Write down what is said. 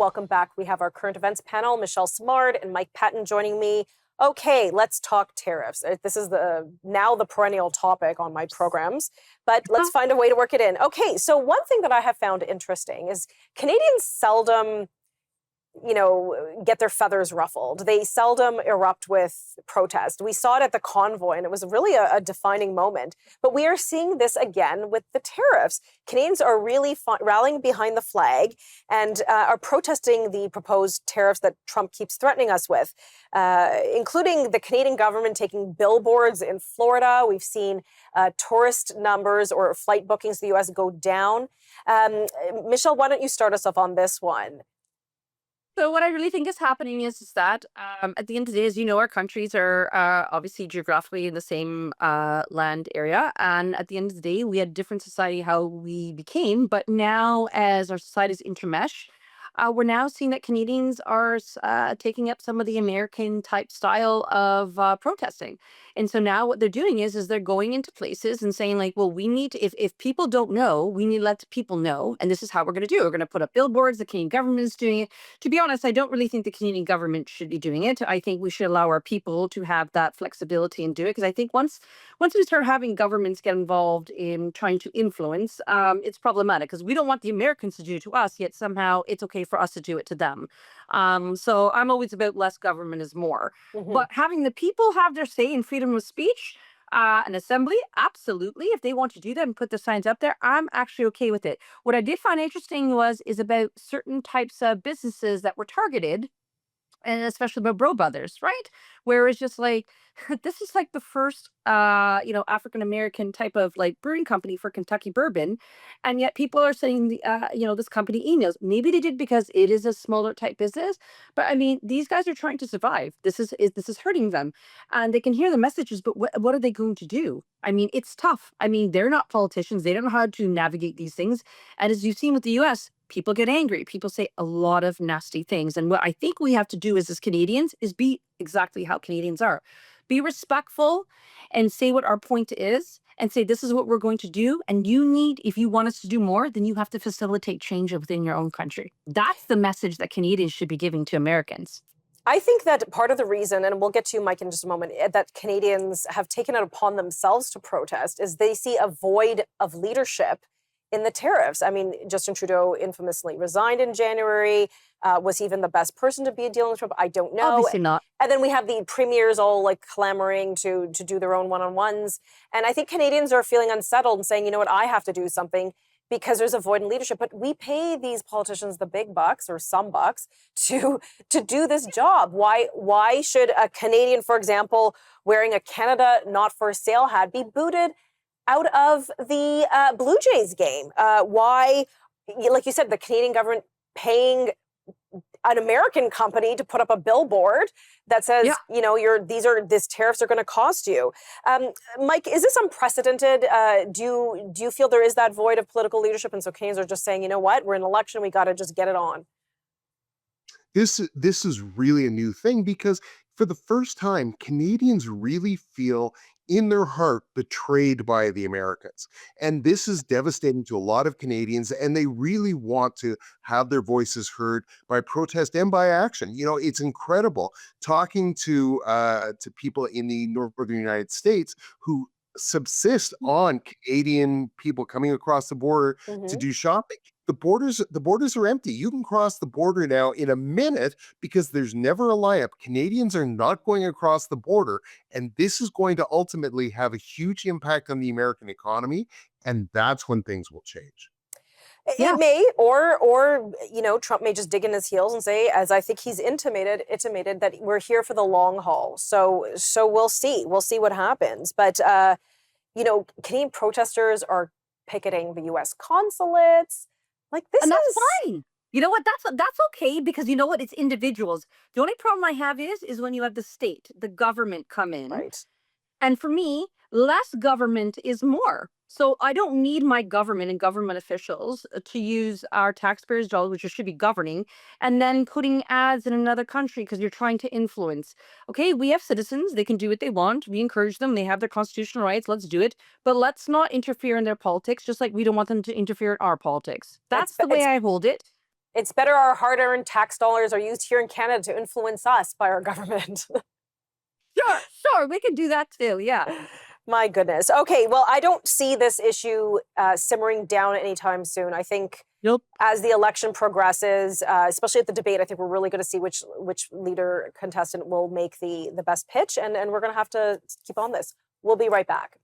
Welcome back. We have our current events panel, Michelle Simard and Mike Patton joining me. Okay, let's talk tariffs. This is now the perennial topic on my programs, but let's find a way to work it in. Okay, so one thing that I have found interesting is Canadians seldom get their feathers ruffled. They seldom erupt with protest. We saw it at the convoy, and it was really a defining moment. But we are seeing this again with the tariffs. Canadians are really rallying behind the flag and are protesting the proposed tariffs that Trump keeps threatening us with, including the Canadian government taking billboards in Florida. We've seen tourist numbers or flight bookings to the U.S. go down. Michelle, why don't you start us off on this one? So what I really think is happening is that at the end of the day, as you know, our countries are obviously geographically in the same land area. And at the end of the day, we had different society how we became. But now as our societies intermesh, we're now seeing that Canadians are taking up some of the American type style of protesting. And so now what they're doing is they're going into places and saying like, well, we need to, if people don't know, we need to let the people know. And this is how we're going to do it. We're going to put up billboards. The Canadian government is doing it. To be honest, I don't really think the Canadian government should be doing it. I think we should allow our people to have that flexibility and do it. Because I think once we start having governments get involved in trying to influence, it's problematic because we don't want the Americans to do it to us, yet somehow it's okay for us to do it to them. So I'm always about less government is more. But having the people have their say in freedom of speech, an assembly, absolutely. If they want to do that and put the signs up there, I'm actually okay with it. What I did find interesting is about certain types of businesses that were targeted, and especially about Bro Brothers, right? Where it's just like, this is like the first, African American type of like brewing company for Kentucky bourbon, and yet people are sending this company emails. Maybe they did because it is a smaller type business, but I mean, these guys are trying to survive. This is hurting them, and they can hear the messages, but what are they going to do? I mean, it's tough. I mean, they're not politicians. They don't know how to navigate these things, and as you've seen with the U.S. People get angry. People say a lot of nasty things. And what I think we have to do as Canadians is be exactly how Canadians are. Be respectful and say what our point is and say, this is what we're going to do. And if you want us to do more, then you have to facilitate change within your own country. That's the message that Canadians should be giving to Americans. I think that part of the reason, and we'll get to Mike in just a moment, that Canadians have taken it upon themselves to protest is they see a void of leadership in the tariffs. I mean, Justin Trudeau infamously resigned in January. Was he even the best person to be dealing with Trump? I don't know. Obviously not. And then we have the premiers all like clamoring to do their own one-on-ones. And I think Canadians are feeling unsettled and saying, you know what, I have to do something because there's a void in leadership. But we pay these politicians the big bucks or some bucks to do this job. Why should a Canadian, for example, wearing a Canada Not For Sale hat be booted out of the Blue Jays game? Why, like you said, the Canadian government paying an American company to put up a billboard that says, these tariffs are going to cost you. Mike, is this unprecedented? Do you feel there is that void of political leadership, and so Canadians are just saying, you know what, we're in an election, we got to just get it on? This is really a new thing because for the first time, Canadians really feel in their heart betrayed by the Americans. And this is devastating to a lot of Canadians, and they really want to have their voices heard by protest and by action. You know, it's incredible talking to people in the northern United States who subsist on Canadian people coming across the border to do shopping. The borders are empty. You can cross the border now in a minute because there's never a lineup. Canadians are not going across the border, and this is going to ultimately have a huge impact on the American economy, and that's when things will change. It may, or Trump may just dig in his heels and say, as I think he's intimated that we're here for the long haul. So we'll see. We'll see what happens. But Canadian protesters are picketing the U.S. consulates. Like this, and that's fine. You know what? That's okay because you know what? It's individuals. The only problem I have is when you have the state, the government come in. Right. And for me, less government is more. So I don't need my government and government officials to use our taxpayers' dollars, which should be governing, and then putting ads in another country because you're trying to influence. Okay, we have citizens. They can do what they want. We encourage them. They have their constitutional rights. Let's do it. But let's not interfere in their politics, just like we don't want them to interfere in our politics. That's the way I hold it. It's better our hard-earned tax dollars are used here in Canada to influence us by our government. Sure, we can do that too. Yeah. My goodness. Okay, well, I don't see this issue simmering down anytime soon. I think Nope. as the election progresses, especially at the debate, I think we're really going to see which leader contestant will make the best pitch, and we're going to have to keep on this. We'll be right back.